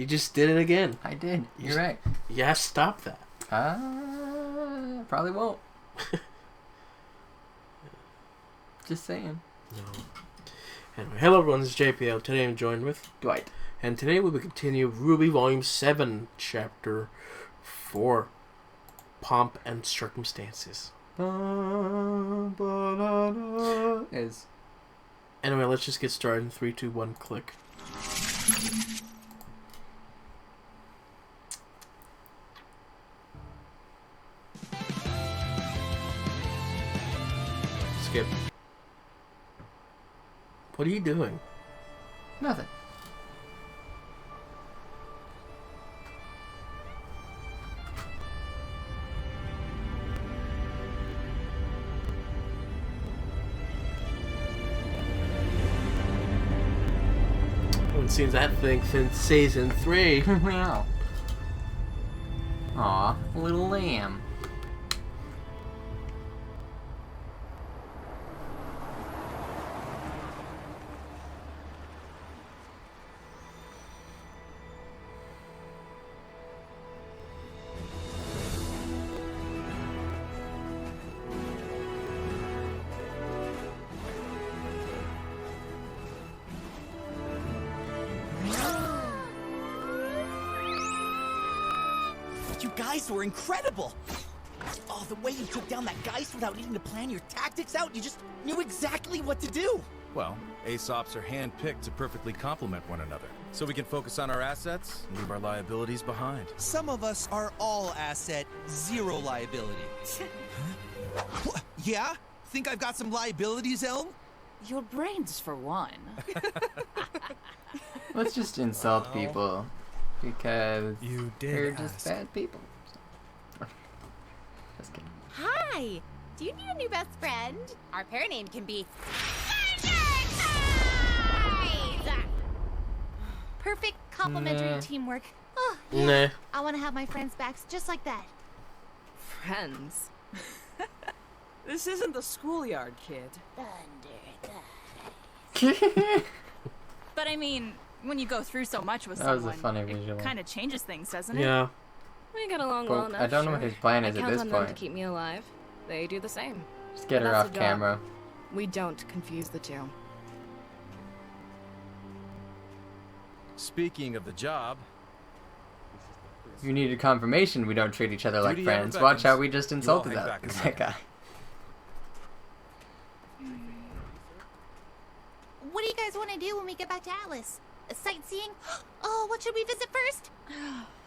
You just did it again. I did. You're right. Yeah, stop that. Probably won't. Just saying. No. Anyway, hello everyone, this is JPL. Today I'm joined with Dwight. And today we will continue RWBY Volume 7, Chapter 4, Pomp and Circumstances. Is. Anyway, let's just get started in 3, 2, 1, click. Skip. What are you doing? Nothing. I haven't seen that thing since Season 3. Meow. Aw, little lamb. You guys were incredible! Oh, the way you took down that Geist without needing to plan your tactics out, you just knew exactly what to do! Well, Aesops are hand-picked to perfectly complement one another, so we can focus on our assets and leave our liabilities behind. Some of us are all asset, zero liability. Yeah? Think I've got some liabilities, Elm? Your brains, for one. Let's just insult people. Because You did they're ask. just bad people. Just kidding. Hi! Do you need a new best friend? Our pair name can be... Perfect complementary Nah. teamwork. Oh, yeah. Nah. I want to have my friends' backs just like that. Friends. This isn't the schoolyard, kid. But I mean, when you go through so much with That was a someone, funny it visual. kind of changes things, doesn't it? Yeah. We get along Well, well enough. I don't know what his plan I is at count this on them to point. keep me alive. They do the same. Just get her That's off the job. camera. We don't confuse the two. Speaking of the job, You needed confirmation we don't treat each other like Duty ever friends. Watch beckons. how we just all insulted hang that, back a that guy. What do you guys want to do when we get back to Atlas? Sightseeing? Oh, what should we visit first?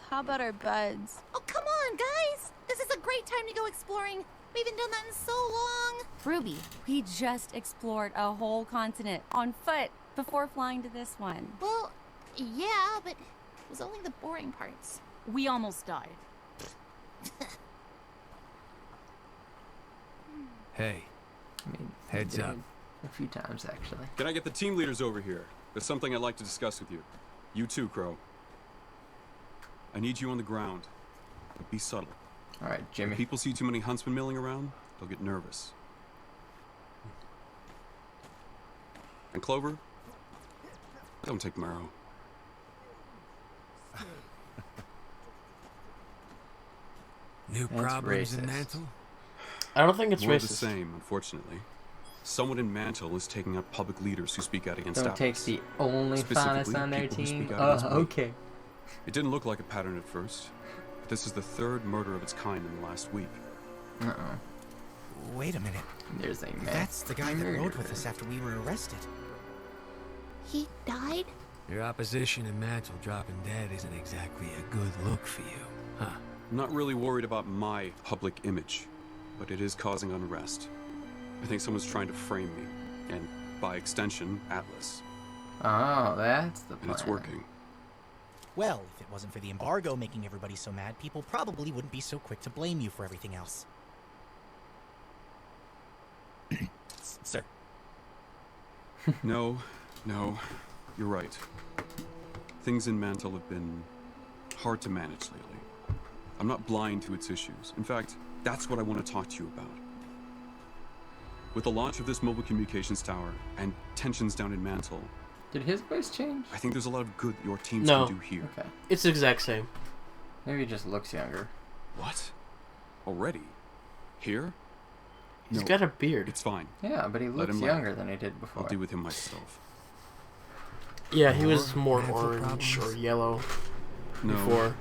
How about our buds? Oh, come on, guys! This is a great time to go exploring. We haven't done that in so long. Ruby, we just explored a whole continent on foot before flying to this one. Well, yeah, but it was only the boring parts. We almost died. hey, I mean, Heads we up. did a few times actually. Can I get the team leaders over here? There's something I'd like to discuss with you. You too, Crow. I need you on the ground. But be subtle. All right, Jimmy. If people see too many huntsmen milling around, they'll get nervous. And Clover, don't take Marrow. New That's problems racist. in Mantle? I don't think it's More of the racist. same, unfortunately. Someone in Mantle is taking out public leaders who speak out against Don't take Atlas. the only Specifically, finest on their people who team. speak out Oh, against Blake. okay. It didn't look like a pattern at first, but this is the third murder of its kind in the last week. Uh-oh. Wait a minute. There's a man. That's the guy that rode with us after we were arrested. He died? Your opposition in Mantle dropping dead isn't exactly a good look for you, huh? I'm not really worried about my public image, but it is causing unrest. I think someone's trying to frame me, and by extension, Atlas. Oh, that's the plan. And it's working. Well, if it wasn't for the embargo making everybody so mad, people probably wouldn't be so quick to blame you for everything else. Sir. No, you're right. Things in Mantle have been hard to manage lately. I'm not blind to its issues. In fact, that's what I want to talk to you about. With the launch of this mobile communications tower and tensions down in Mantle, Did his voice change? I think there's a lot of good your teams No. can do here. Okay. It's the exact same. Maybe he just looks younger. What? Already? Here? He's No, got a beard. It's fine. Yeah, but he looks him younger than he did before. I'll deal with him myself. Yeah, he was more mental orange or problems? yellow No, before.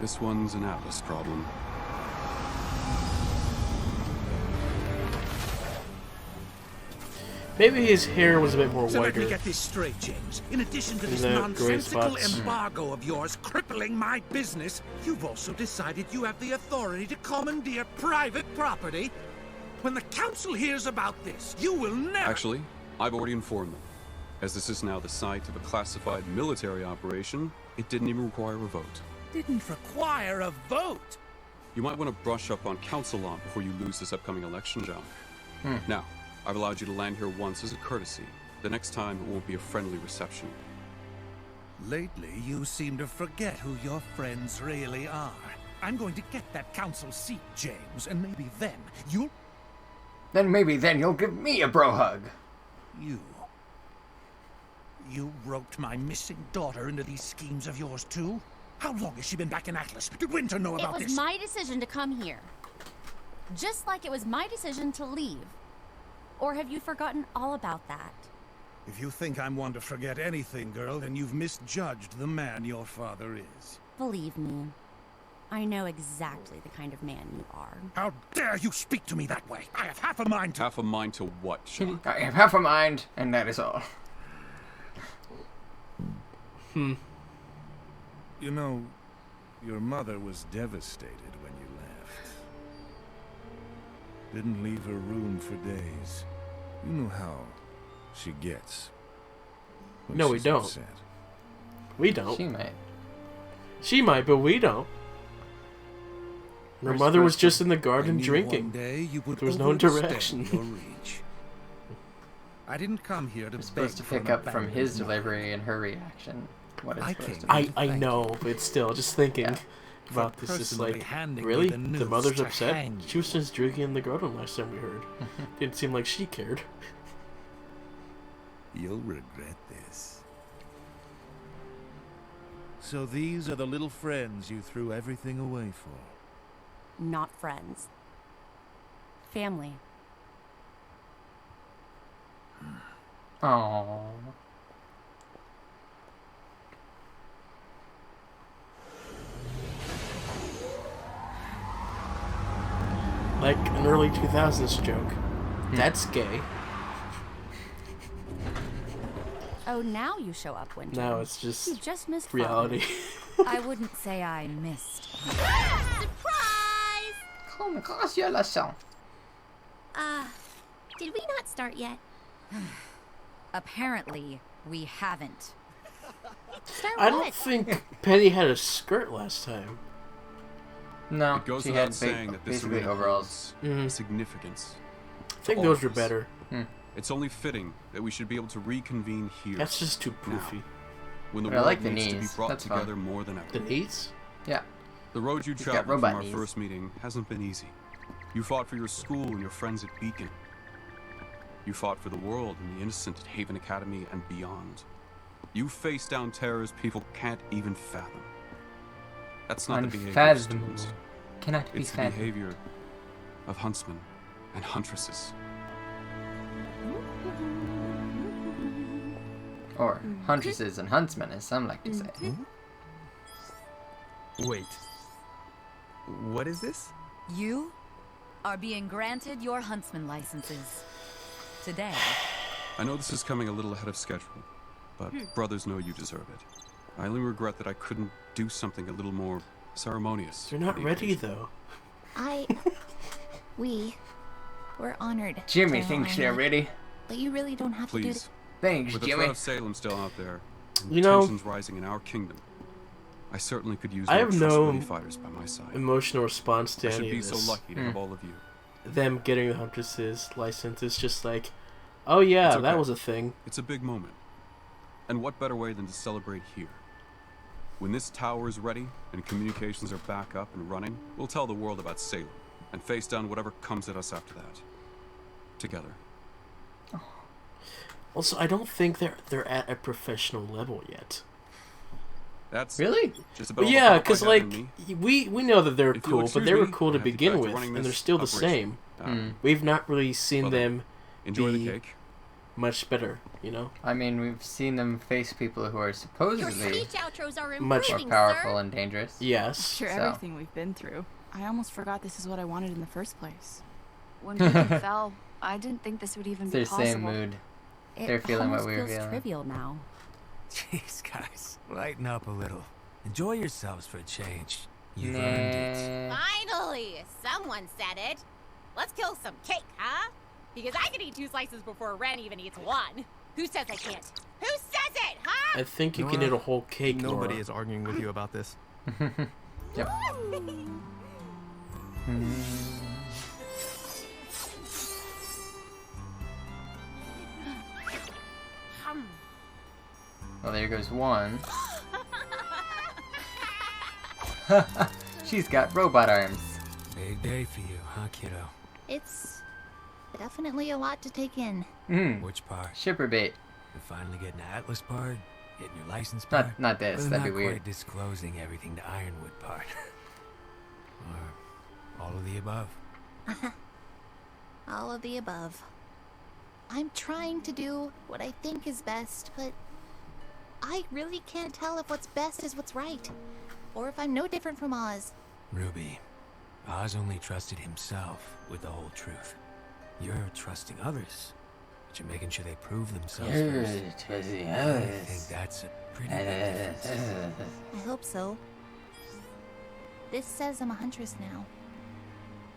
this one's an Atlas problem. Maybe his hair was a bit more So let me whiter. get this straight, James. In addition to And this the gray nonsensical spots. embargo of yours crippling my business, you've also decided you have the authority to commandeer private property. When the council hears about this, you will never... Actually, I've already informed them. As this is now the site of a classified military operation, it didn't even require a vote. Didn't require a vote. You might want to brush up on council law before you lose this upcoming election, John. Now, I've allowed you to land here once as a courtesy. The next time, it won't be a friendly reception. Lately, you seem to forget who your friends really are. I'm going to get that council seat, James, and maybe then you'll... Then maybe then you'll give me a bro hug. You roped my missing daughter into these schemes of yours, too? How long has she been back in Atlas? Did Winter know about It was this? my decision to come here. Just like it was my decision to leave. Or have you forgotten all about that? If you think I'm one to forget anything, girl, then you've misjudged the man your father is. Believe me, I know exactly the kind of man you are. How dare you speak to me that way? I have half a mind to... Half a mind to what, Sean? I have half a mind, and that is all. You know, your mother was devastated when you left. Didn't leave her room for days. You know how she gets. when No, we she's don't. upset. We don't. She might. She might, but we don't. Her We're mother was supposed just to- in the I garden knew drinking. One day you would There was no overstep interaction. your reach. I didn't come here to We're supposed to beg for pick an up from abandoned his mother. delivery and her reaction. What it's I supposed to came be. I Thank know, but still, just thinking Yeah. about For this is personally like, handing me really? the The news mother's to upset? hang She was just drinking in the garden last time we heard. Didn't seem like she cared. You'll regret this. So these are the little friends you threw everything away for. Not friends. Family. Aww. Like an early 2000s joke. That's gay. Oh, now you show up, Winter. Now it's just You just missed reality. Father. I wouldn't say I missed. Surprise! Come across your lesson. Did we not start yet? Apparently, we haven't. Start I don't what? think Penny had a skirt last time. No, It goes she without had saying that this basically arena overalls. holds significance. I think all those of are us. better. It's only fitting that we should be able to reconvene here. That's just too poofy. when the But I world like the needs to be knees. brought That's fun. together more than ever. The knees? Yeah. The road you got traveled from robot our knees. first meeting hasn't been easy. You fought for your school and your friends at Beacon. You fought for the world and the innocent at Haven Academy and beyond. You faced down terrors people can't even fathom. That's not the behavior of Unfathomable. students. Cannot be It's the fathomed. behavior of huntsmen and huntresses. Or huntresses and huntsmen, as some like to say. Wait. What is this? You are being granted your huntsman licenses. Today. I know this is coming a little ahead of schedule, but brothers know you deserve it. I only regret that I couldn't do something a little more ceremonious. They're not for the ready, occasion. though. We're honored. Jimmy to thinks honor they're you, ready. But you really don't have to do Please, Thanks, with the Jimmy. threat of Salem still out there, and You know- tensions rising in our kingdom, I certainly could use I more have no trustworthy fighters by my side. Emotional response to I should any be of so this. lucky to have all of you. Them getting the Huntress's license is just like, oh yeah, It's okay. that was a thing. It's a big moment. And what better way than to celebrate here? When this tower is ready and communications are back up and running, we'll tell the world about Salem and face down whatever comes at us after that. Together. Also, I don't think they're at a professional level yet. That's really just about yeah, because like we know that they're cool, but they were cool to I have to begin back to with, running and they're this still the operation. same. We've not really seen well then, them enjoy be the cake. much better, you know. I mean, we've seen them face people who are Your supposedly speech outros are much improving, more powerful sir. and dangerous. Yes. After So. everything we've been through, I almost forgot this is what I wanted in the first place. When Beacon fell, I didn't think this would even It's be their possible. same mood. It They're feeling what almost we were feels feeling. trivial now. Jeez, guys, lighten up a little. Enjoy yourselves for a change. You've earned it. Finally, someone said it. Let's kill some cake, huh? Because I can eat 2 slices before Ren even eats 1. Who says I can't? Who says it, huh? I think you can eat a whole cake. Nobody Nora. is arguing with you about this. Yep. Well, there goes one. She's got robot arms. Big day for you, huh, kiddo? It's definitely a lot to take in. Which part? Shipper bait. You finally getting the Atlas part? Getting your license part? Not this. Or the That'd be not weird. quite disclosing everything to Ironwood part. Or all of the above. All of the above. I'm trying to do what I think is best, but I really can't tell if what's best is what's right, or if I'm no different from Oz. Ruby, Oz only trusted himself with the whole truth. You're trusting others, but you're making sure they prove themselves first. Trusting I others. think that's a pretty big difference. I hope so. This says I'm a huntress now,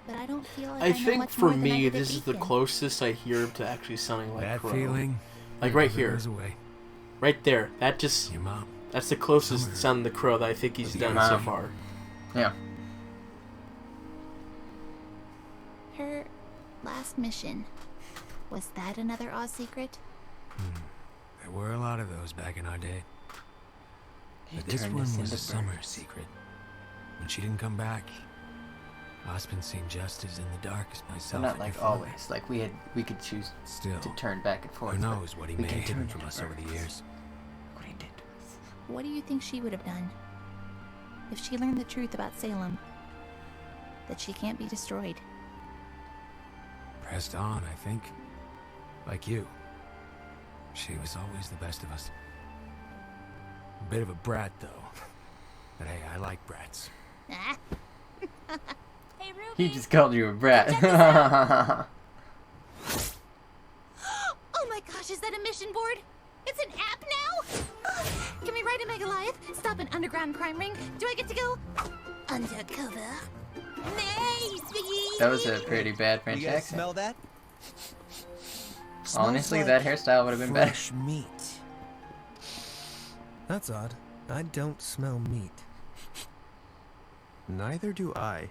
but I don't feel like I I know think much for more than I me, did this is the Beacon. closest I hear to actually sounding like That Crow. feeling, Like right never here. goes away. Right there. That just... Your mom. That's the closest Summer. sound of the Crow that I think he's Your done so mom. far. Yeah. Her last mission. Was that another Oz secret? There were a lot of those back in our day. But this turned one us was into a summer birds. secret. When she didn't come back, Oz been seeing just as in the dark as But myself. not and like your father. always. Like we could choose Still, to turn back and forth. who but knows what he we may can have turn hidden from into us over the birds. years. What he did to us. What do you think she would have done? If she learned the truth about Salem? That she can't be destroyed. Pressed on, I think. Like you. She was always the best of us. A bit of a brat, though. But hey, I like brats. Ah. Hey, Ruby. He just called you a brat. Oh my gosh, is that a mission board? It's an app now? Can we ride a Megaliath? Stop an underground crime ring? Do I get to go undercover? Nice, Biggie! That was a pretty bad French You guys accent. smell that? Honestly, Smells that like hairstyle would have been better. fresh meat. That's odd. I don't smell meat. Neither do I.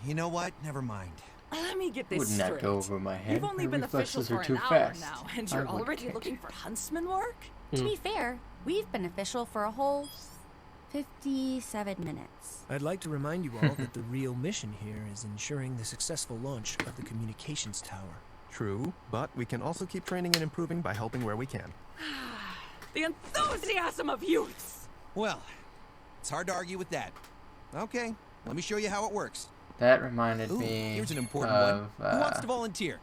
You know what? Never mind. Let me get this Would not straight. go over my head. You've only My been official reflexes for are too an hour fast. now, and I you're would already kick looking you. for huntsman work? To be fair, we've been official for a whole 57 minutes. I'd like to remind you all that the real mission here is ensuring the successful launch of the communications tower. True, but we can also keep training and improving by helping where we can. The enthusiasm of youths! Well, it's hard to argue with that. Okay, let me show you how it works. That reminded Ooh, me here's an important of one. Who wants to volunteer?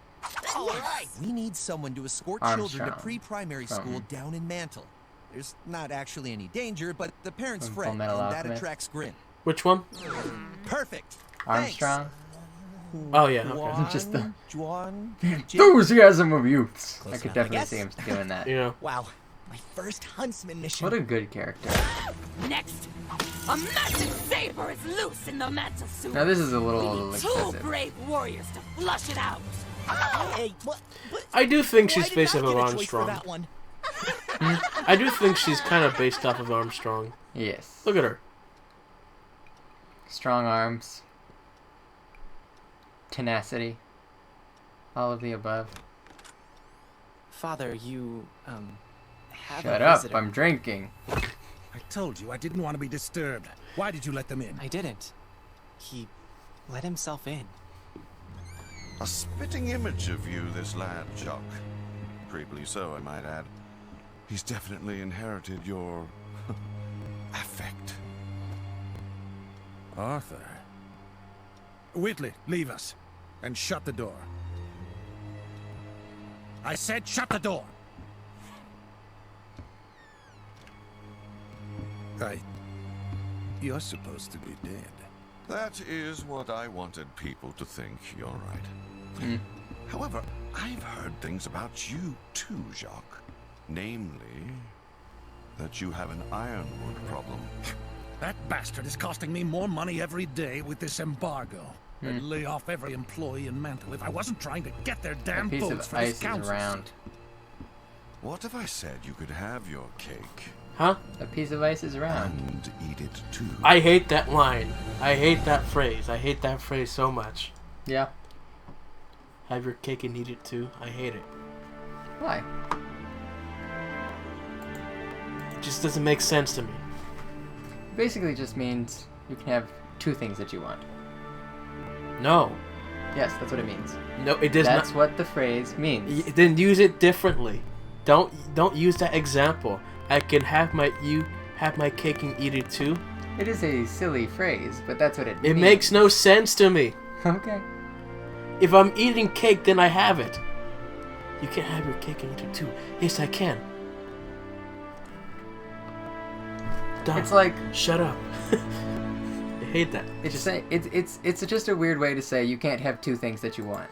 All right. We need someone to escort children to Armstrong pre-primary from- school down in Mantle. There's not actually any danger, but the parents From fret, and Fullmetal that Alchemist. attracts grin. Which one? Perfect. Armstrong. Oh yeah, okay. Just the Juan, enthusiasm of youths. Close I could enough, I definitely guess. see him doing that. Yeah. Wow, my first huntsman mission. What a good character. Next, a magic saber is loose in the mantle suit. Now this is a little We need two excessive. brave warriors to flush it out. Hey, what? I do think Why she's did based I off of get a choice for Armstrong. that one? I do think she's kind of based off of Armstrong. Yes. Look at her. Strong arms. Tenacity. All of the above. Father, you, have Shut a up, visitor. I'm drinking. I told you I didn't want to be disturbed. Why did you let them in? I didn't. He let himself in. A spitting image of you, this lad, Chuck. Creepily so, I might add. He's definitely inherited your affect. Arthur. Whitley, leave us. And shut the door. I said shut the door! You're supposed to be dead. That is what I wanted people to think, you're right. However, I've heard things about you too, Jacques. Namely, that you have an ironwood problem. That bastard is costing me more money every day with this embargo. I'd lay off every employee in Mantle if I wasn't trying to get their damn votes for this council. What if I said you could have your cake? Huh? A piece of ice is round. And eat it too. I hate that line. I hate that phrase. I hate that phrase so much. Yeah. Have your cake and eat it too. I hate it. Why? It just doesn't make sense to me. Basically just means you can have two things that you want. No. Yes, that's what it means. No, it does not. That's what the phrase means. Then use it differently. Don't use that example. I can have my cake and eat it too. It is a silly phrase, but that's what it means. It makes no sense to me. Okay. If I'm eating cake, then I have it. You can't have your cake and eat it too. Yes, I can. Done. It's like, shut up. I hate that. It's just a weird way to say you can't have two things that you want.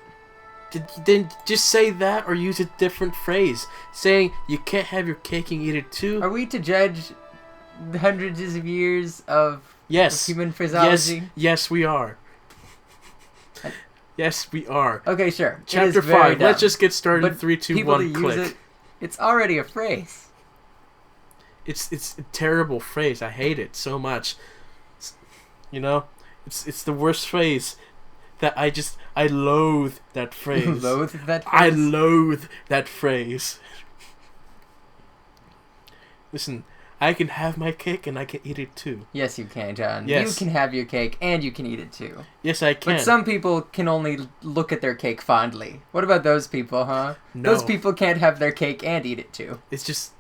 Then just say that or use a different phrase. Saying you can't have your cake and eat it too. Are we to judge the hundreds of years of human phraseology? Yes, we are. Yes, we are. Okay, sure. Chapter 5. Let's just get started. But 3, 2, 1, click. It's already a phrase. It's a terrible phrase. I hate it so much. You know, it's the worst phrase. That I loathe that phrase. Loathe that phrase? I loathe that phrase. Listen, I can have my cake and I can eat it too. Yes, you can, John. Yes. You can have your cake and you can eat it too. Yes, I can. But some people can only look at their cake fondly. What about those people, huh? No. Those people can't have their cake and eat it too. It's just...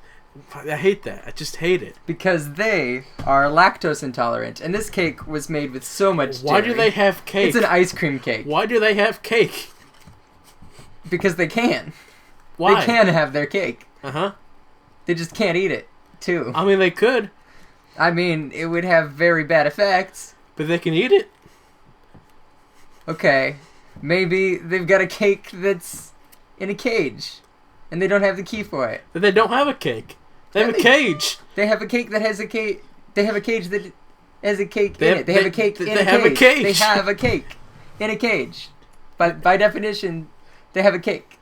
I hate that. I just hate it. Because they are lactose intolerant, and this cake was made with so much dairy. Why do they have cake? It's an ice cream cake. Why do they have cake? Because they can. Why? They can have their cake. Uh-huh. They just can't eat it, too. I mean, they could. I mean, it would have very bad effects. But they can eat it. Okay. Maybe they've got a cake that's in a cage, and they don't have the key for it. But they don't have a cake. They have a cage. They have a cake that has a cage. They have a cage that has a cake in it. They have a cake in a cage. They have a cage. They have a cake in a cage. But by definition, they have a cake.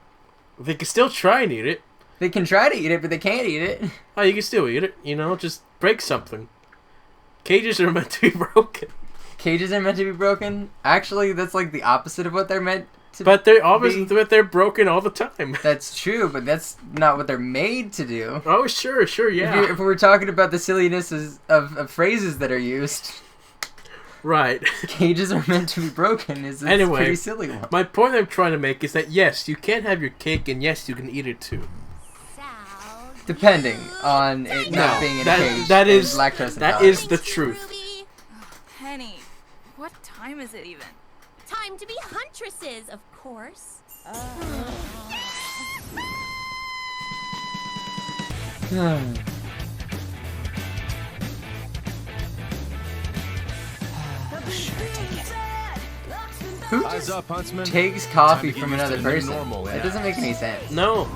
They can still try and eat it. They can try to eat it, but they can't eat it. Oh, you can still eat it. You know, just break something. Cages are meant to be broken. Cages are meant to be broken? Actually, that's like the opposite of what they're meant to be. But they're broken all the time. That's true, but that's not what they're made to do. Oh, sure, yeah. If we're talking about the silliness of phrases that are used... Right. Cages are meant to be broken is a pretty silly one. My point I'm trying to make is that, yes, you can have your cake, and yes, you can eat it too. Depending on it not being in a cage. That is lactose that is the truth. Penny, what time is it even? Time to be huntresses, of course. Who Eyes up, Huntsman. takes coffee Time to from get used another to the new person? normal, That yeah. doesn't make any sense. No.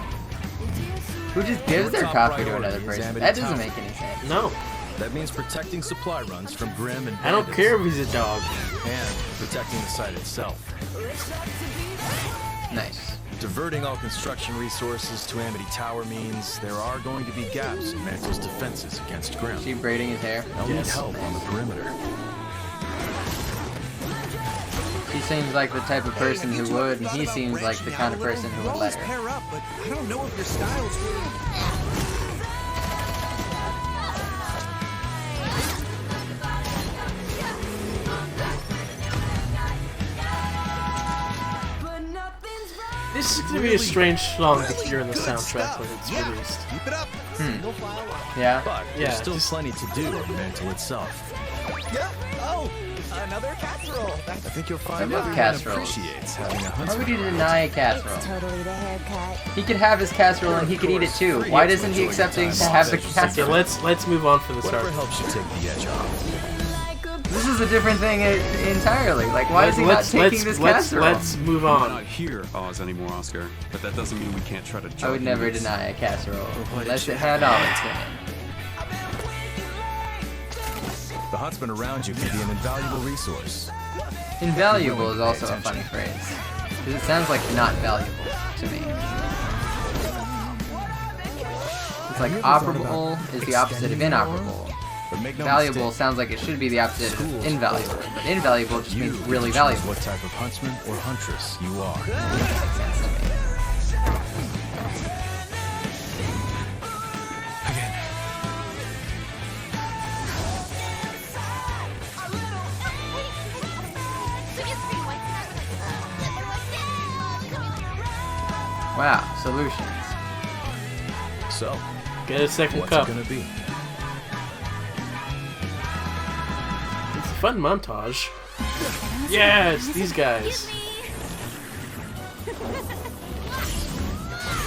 Who just gives their Top coffee to priority another is person? Amity That doesn't Tower. make any sense. No. That means protecting supply runs from Grim and I don't bandits. care if he's a dog. And protecting the site itself. Nice. Diverting all construction resources to Amity Tower means there are going to be gaps in Mantle's defenses against Grim. Is he braiding his hair? They'll need help on the perimeter. She seems like the type of person who would, and he seems like the kind of person who would let her. Pair up, but I don't know if your style's really... gonna be a strange song to hear in the soundtrack when it's released. Keep it up. Yeah. But there's still plenty to do in Mantle itself. Yeah. Oh, another casserole. I think you'll I find love everyone casseroles. appreciates having a Why huntsman. would you deny a casserole? Totally the haircut. He could have his casserole and he could eat it too. Why doesn't he accepting to have the Okay, casserole? let's move on from this Whatever arc. helps you take the edge off. This is a different thing entirely. Like, why is he not taking this casserole? Let's move We're on. not here Oz anymore, Oscar, but that doesn't mean we can't try to. I would never deny a casserole unless it had olives in it. The huntsman around you can be an invaluable resource. Invaluable is also a funny phrase. Because it sounds like not valuable to me. It's like operable is the opposite of inoperable. But make no Valuable mistake, sounds like it should be the opposite of invaluable. But invaluable just means really choose valuable. what type of huntsman or huntress you are. Makes sense to me. Wow, solutions. So, Get a second what's cup. it gonna be? It's a fun montage. Yeah, it's these guys.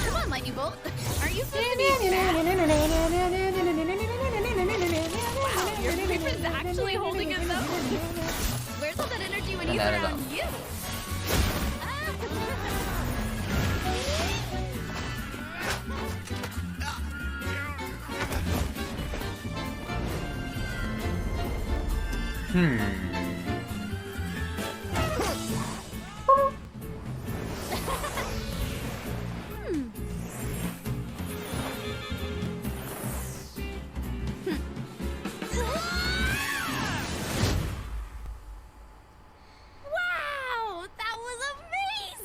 Come on, lightning bolt. Are you feeling me? Wow, your grip is actually holding us up. Where's all that energy when And he's that is around all. you? Wow, that was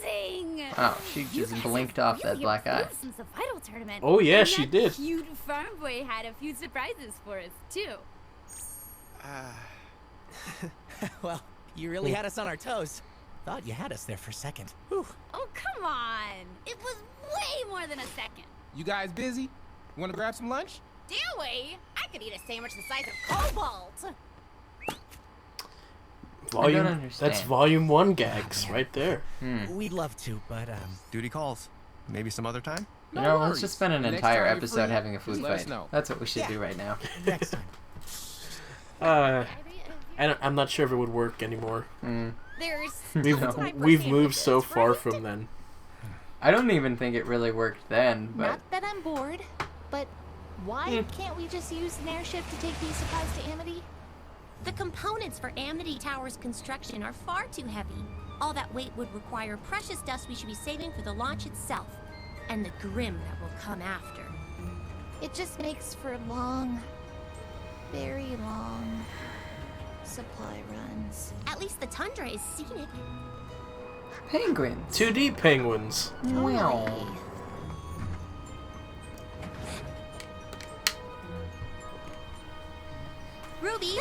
amazing! Oh, she just blinked off that black eye. Since the final tournament. Oh, yeah, And she that did. Cute farm boy had a few surprises for us too. Well, you really had us on our toes. Thought you had us there for a second. Whew. Oh come on! It was way more than a second. You guys busy? Want to grab some lunch? Dear we, I could eat a sandwich the size of Cobalt. Volume. understand. That's volume 1 gags right there. We'd love to, but Duty calls. Maybe some other time? You know, let's just spend an Next entire time you're episode free, having a food just let us fight. know. That's what we should do right now. next time. I'm not sure if it would work anymore. There's We've moved so far from then. I don't even think it really worked then, but Not that I'm bored, but why can't we just use an airship to take these supplies to Amity? The components for Amity Tower's construction are far too heavy. All that weight would require precious dust we should be saving for the launch itself, and the grim that will come after. It just makes for long, very long supply runs. At least the tundra is scenic. penguins. 2D penguins. Wow. Ruby,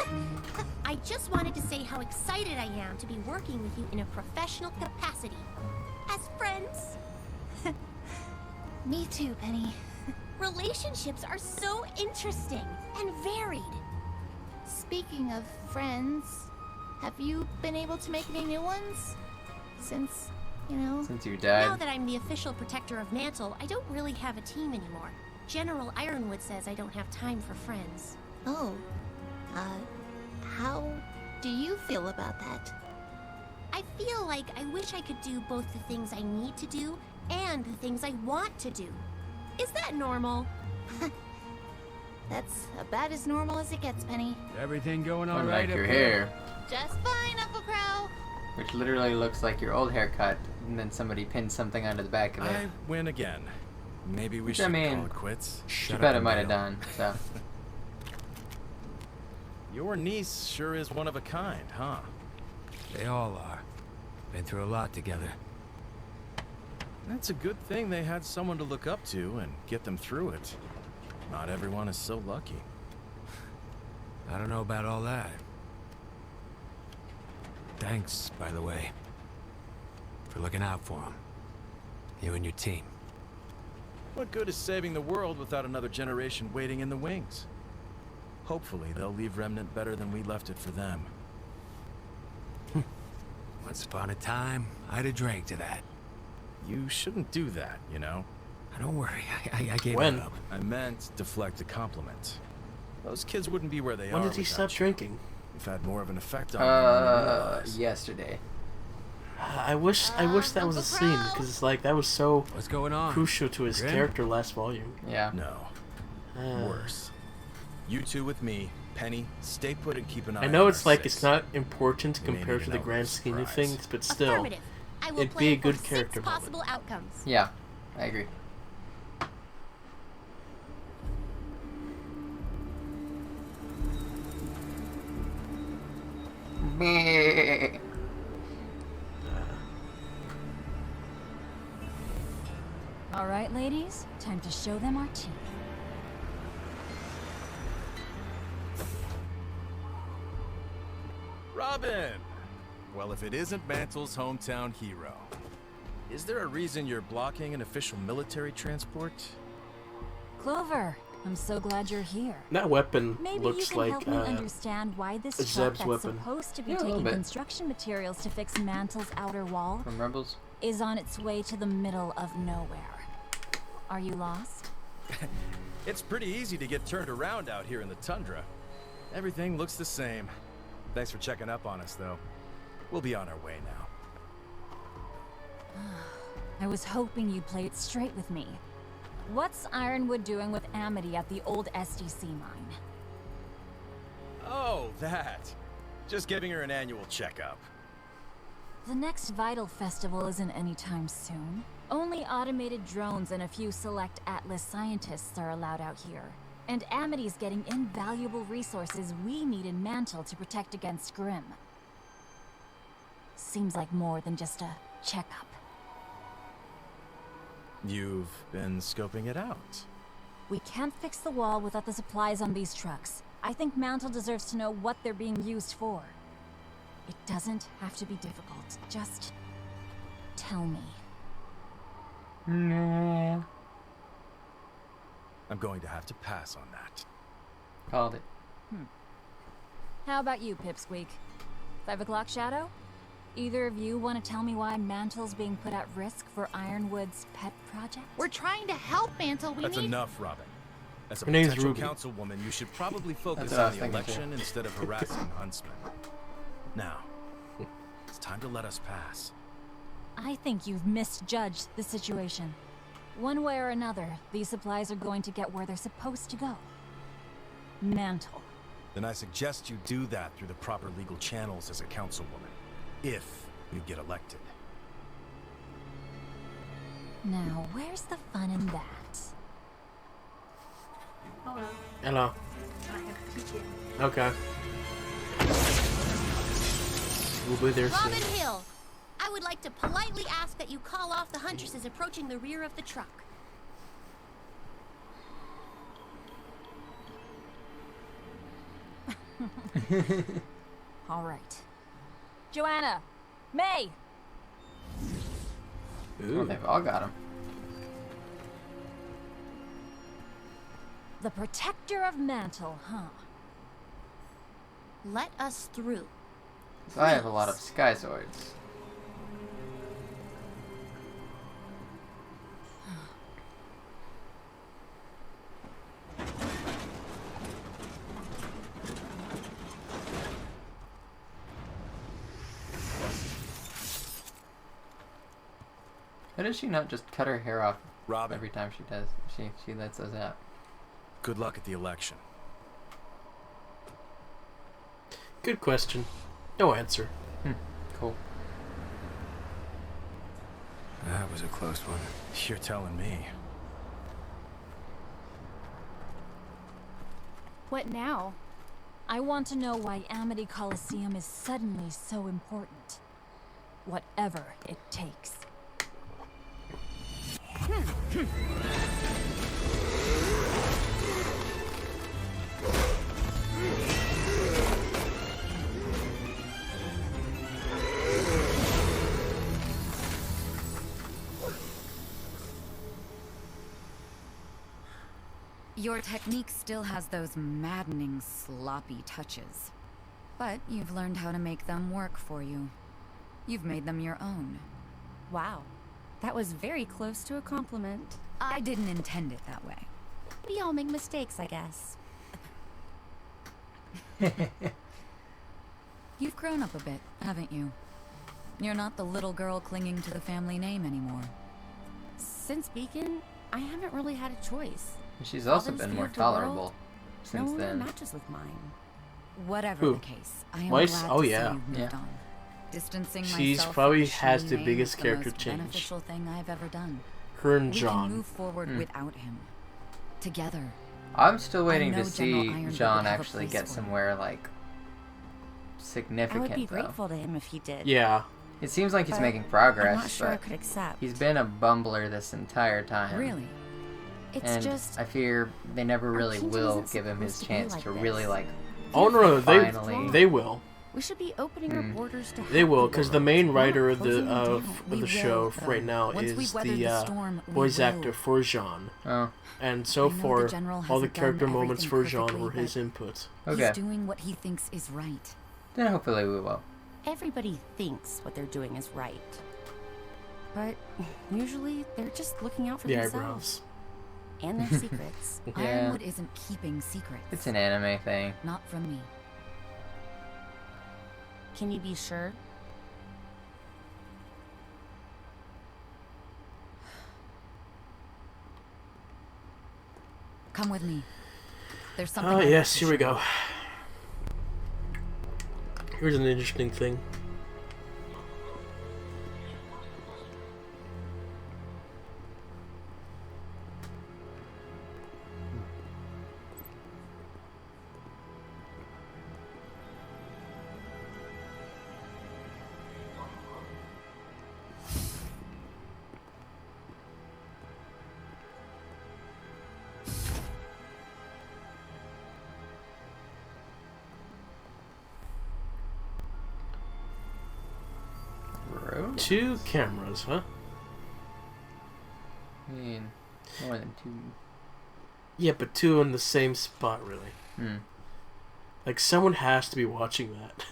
I just wanted to say how excited I am to be working with you in a professional capacity. As friends. Me too, Penny. Relationships are so interesting and varied. Speaking of friends, have you been able to make any new ones? Since, you know... Since you Now died. that I'm the official protector of Mantle, I don't really have a team anymore. General Ironwood says I don't have time for friends. Oh. How do you feel about that? I feel like I wish I could do both the things I need to do and the things I want to do. Is that normal? That's about as normal as it gets, Penny. Everything going all Unlike right your up hair, Just fine, Uncle Crow. which literally looks like your old haircut, and then somebody pinned something onto the back of it. I win again. Maybe we Which, should I mean, call it quits. She Shut up bet it and might have bail. done, so. Your niece sure is one of a kind, huh? They all are. Been through a lot together. That's a good thing they had someone to look up to and get them through it. Not everyone is so lucky. I don't know about all that. Thanks, by the way, for looking out for him. You and your team. What good is saving the world without another generation waiting in the wings? Hopefully, they'll leave Remnant better than we left it for them. Once upon a time, I'd have drank to that. You shouldn't do that, you know? Don't worry, I gave When? it up. I meant deflect the compliment. Those kids wouldn't be where they are. When did he stop drinking? You've had more of an effect on them than you realize. Yesterday. I wish that was a scene, because it's like that was so What's going on? crucial to his Grim? character last volume. Yeah. No. Worse. You two with me. Penny, stay put and keep an eye I on know our it's like six. it's not important We may compared need to an the grand element scheme of surprise. things, but still, Affirmative. I will it'd be a plan good for character 6 moment. possible outcomes. Yeah, I agree. Meh. All right, ladies, time to show them our teeth. Robin! Well, if it isn't Mantle's hometown hero, is there a reason you're blocking an official military transport? Clover, I'm so glad you're here. That weapon Maybe looks you can like help me understand why this truck Zeb's that's weapon. supposed to be Yeah, a little taking bit. construction materials to fix Mantle's outer wall From Rebels. is on its way to the middle of nowhere. Are you lost? It's pretty easy to get turned around out here in the tundra. Everything looks the same. Thanks for checking up on us, though. We'll be on our way now. I was hoping you'd play it straight with me. What's Ironwood doing with Amity at the old SDC mine? Oh, that. Just giving her an annual checkup. The next Vital Festival isn't anytime soon. Only automated drones and a few select Atlas scientists are allowed out here. And Amity's getting invaluable resources we need in Mantle to protect against Grimm. Seems like more than just a checkup. You've been scoping it out. We can't fix the wall without the supplies on these trucks. I think Mantle deserves to know what they're being used for. It doesn't have to be difficult. Just tell me. No. I'm going to have to pass on that. Called it. How about you, Pipsqueak? 5 o'clock shadow? Either of you want to tell me why Mantle's being put at risk for Ironwood's pet project? We're trying to help Mantle. We That's need... enough, Robin. As a Her name's potential Ruby. councilwoman, you should probably focus what I on was the thinking, too. election instead of harassing Huntsman. Now, it's time to let us pass. I think you've misjudged the situation. One way or another, these supplies are going to get where they're supposed to go. Mantle. Then I suggest you do that through the proper legal channels as a councilwoman, if you get elected. Now, where's the fun in that? Hello. Okay. We'll be there soon. Robin Hill, I would like to politely ask that you call off the huntresses approaching the rear of the truck. All right. Joanna! May! Oh, they've all got him. The protector of Mantle, huh? Let us through. So I have a lot of Skyzoids. Why does she not just cut her hair off Robin. every time she does? She lets us out. Good luck at the election. Good question. No answer. Cool. That was a close one. You're telling me. What now? I want to know why Amity Coliseum is suddenly so important. Whatever it takes. Your technique still has those maddening, sloppy touches. But you've learned how to make them work for you. You've made them your own. Wow. That was very close to a compliment. I didn't intend it that way. We all make mistakes, I guess. You've grown up a bit, haven't you? You're not the little girl clinging to the family name anymore. Since Beacon, I haven't really had a choice. She's also All been those more feared tolerable world, since no then. matches with mine. Whatever Who? the case, I am Weiss? glad Oh, to yeah. see you've moved Yeah. on. Distancing She's myself probably from has the Shane biggest is character the most change. beneficial thing I've ever done. Her and We John. can move forward without him. Together. I'm still waiting I know to see General Ironwood John would have a actually place get for him. somewhere like significant. I would be though. grateful to him if he did. Yeah. It seems like he's But making progress, I'm not sure I but could accept. he's been a bumbler this entire time. Really? It's And just I fear they never really kingdom will isn't give him his supposed to be chance like to this. really like. Oh no, finally. they will. we should be opening our borders to They help will, the because the world, main not writer of closing the them of down. the We show will, right now Once we is weather the the storm, we voice will. actor for Jean. Oh. And so I know the far, general all the hasn't character done moments for everything Jean perfectly, were his but input. Okay. He's doing what he thinks is right. Then hopefully we will. Everybody thinks what they're doing is right. But usually they're just looking out for The themselves. eyebrows. And their secrets. Yeah. Ironwood isn't keeping secrets. It's an anime thing. Not from me. Can you be sure? Come with me. There's something. Oh I'd yes, like to here we show go. Here's an interesting thing. Gross. 2 cameras, huh? I mean, more than 2. Yeah, but 2 in the same spot, really. Hmm. Like, someone has to be watching that.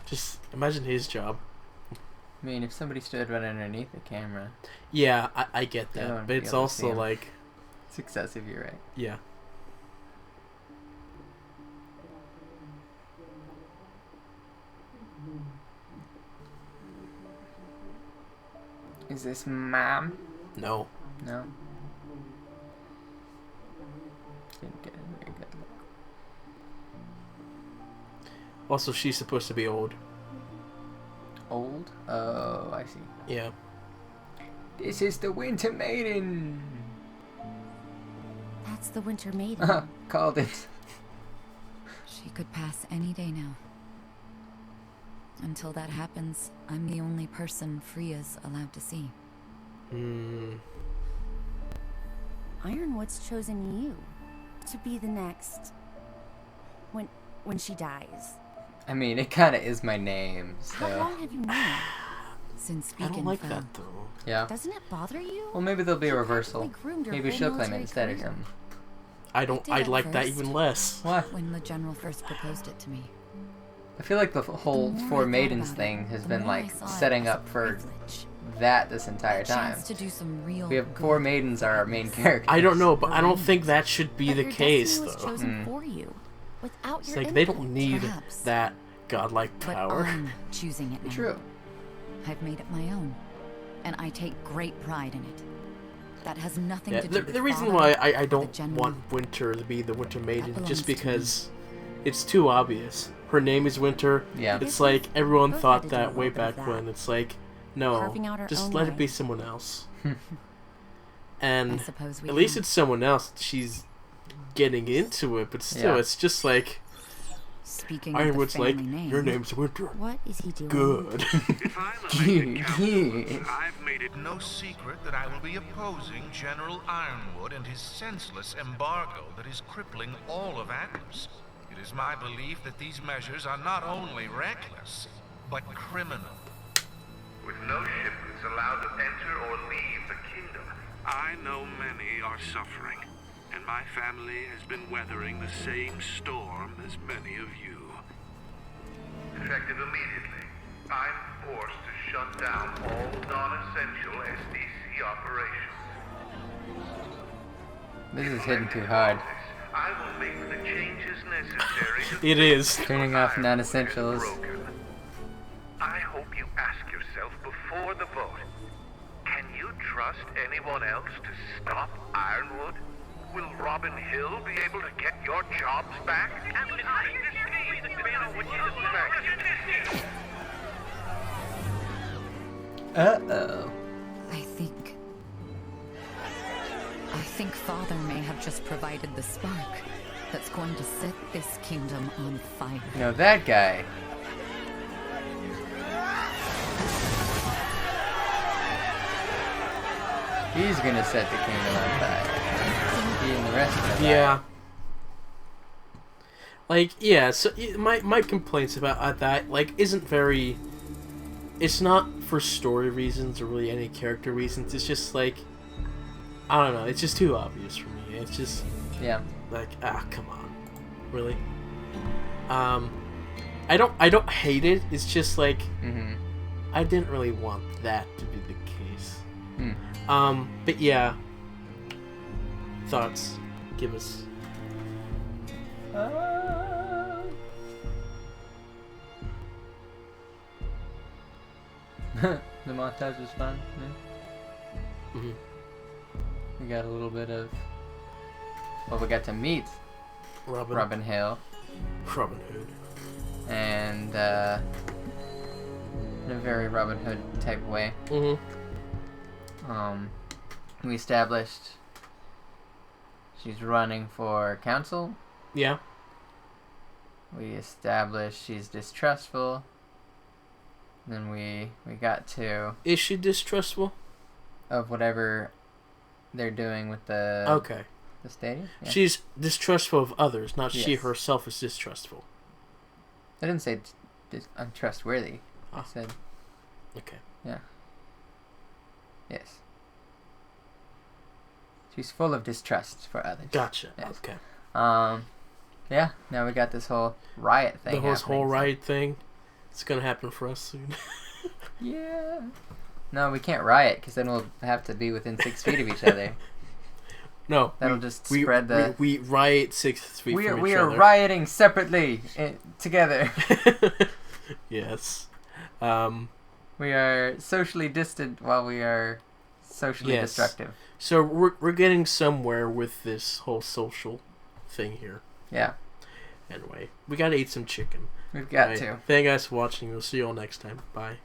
Just imagine his job. I mean, if somebody stood right underneath the camera. Yeah, I get They don't that, but be it's able to see also him. like... It's excessive, you're right. Yeah. Is this Mom? No. No. Didn't get a very good look. Also, she's supposed to be old. Old? Oh, I see. Yeah. This is the Winter Maiden. That's the Winter Maiden. Called it. She could pass any day now. Until that happens, I'm the only person Freya's allowed to see. Ironwood's chosen you to be the next when she dies. I mean, it kind of is my name, so. How long have you known? Since I don't Beacon like fell. that, though. Yeah. Doesn't it bother you? Well, maybe there'll be a reversal. practically groomed her Maybe whole she'll claim it military instead or career. something. I don't. did I at like that first. even less. What? When the general first proposed it to me. I feel like the whole The more I Four thought Maidens about thing it, has the been more I like saw it setting as a up for privilege. that this entire A time. chance to do some real We have good. Four Maidens are our main characters. I don't know, but I don't think that should be But the your case, destiny was though. chosen for you, without It's your like they input. don't need Perhaps. that godlike But power. I'm choosing it now. True. I've made it my own, and I take great pride in it. That has nothing Yeah, to do with the reason father why I or the don't general. want Winter to be the Winter Maiden belongs just to me. because it's too obvious. Her name is Winter. Yeah. It's like everyone Both thought had to do a that little way bit of back that. when. It's like, no, Carving out our just own let it way. be someone else. I And suppose we at least can. it's someone else. She's getting into it, but still, Yeah. it's just like Speaking Ironwood's of the like, family name, your name's Winter. What is he doing? Good. If I'm elected council, I've made it no secret that I will be opposing General Ironwood and his senseless embargo that is crippling all of Atlas. It is my belief that these measures are not only reckless, but criminal. With no shipments allowed to enter or leave the kingdom. I know many are suffering, my family has been weathering the same storm as many of you. Effective immediately, I'm forced to shut down all non-essential SDC operations. This is hitting too hard. I will make the changes necessary to It is. Turning off non-essentials. I hope you ask yourself before the vote, can you trust anyone else to stop Ironwood? Will Robin Hill be able to get your jobs back? Uh-oh. I think Father may have just provided the spark that's going to set this kingdom on fire. No, that guy. He's gonna set the kingdom on fire. He and the rest of them. Yeah. Like, yeah, so my complaints about that, like, isn't very... It's not for story reasons or really any character reasons. It's just, like... I don't know. It's just too obvious for me. It's just... Yeah. Like, come on. Really? I don't hate it. It's just, like... I didn't really want that to be the case. But yeah. Thoughts? Give us... The montage was fun. Yeah. We got a little bit of... Well, we got to meet Robin Hill. Robin Hood. And, in a very Robin Hood type way. We established she's running for council. Yeah. We established she's distrustful. Then we got to... Is she distrustful? Of whatever they're doing with the... Okay. The stadium? Yeah. She's distrustful of others, not she Yes. herself is distrustful. I didn't say untrustworthy. I said... Okay. Yeah. Yes. She's full of distrust for others. Gotcha. Yes. Okay. Yeah, now we got this whole riot thing The whole happening, riot thing. It's gonna happen for us soon. Yeah. No, we can't riot, because then we'll have to be within 6 feet of each other. No. That'll just spread the... We riot 6 feet from each other. We are rioting separately, together. Yes. We are socially distant while we are socially destructive. So we're getting somewhere with this whole social thing here. Yeah. Anyway, we gotta eat some chicken. We've got to. Thank you guys for watching. We'll see you all next time. Bye.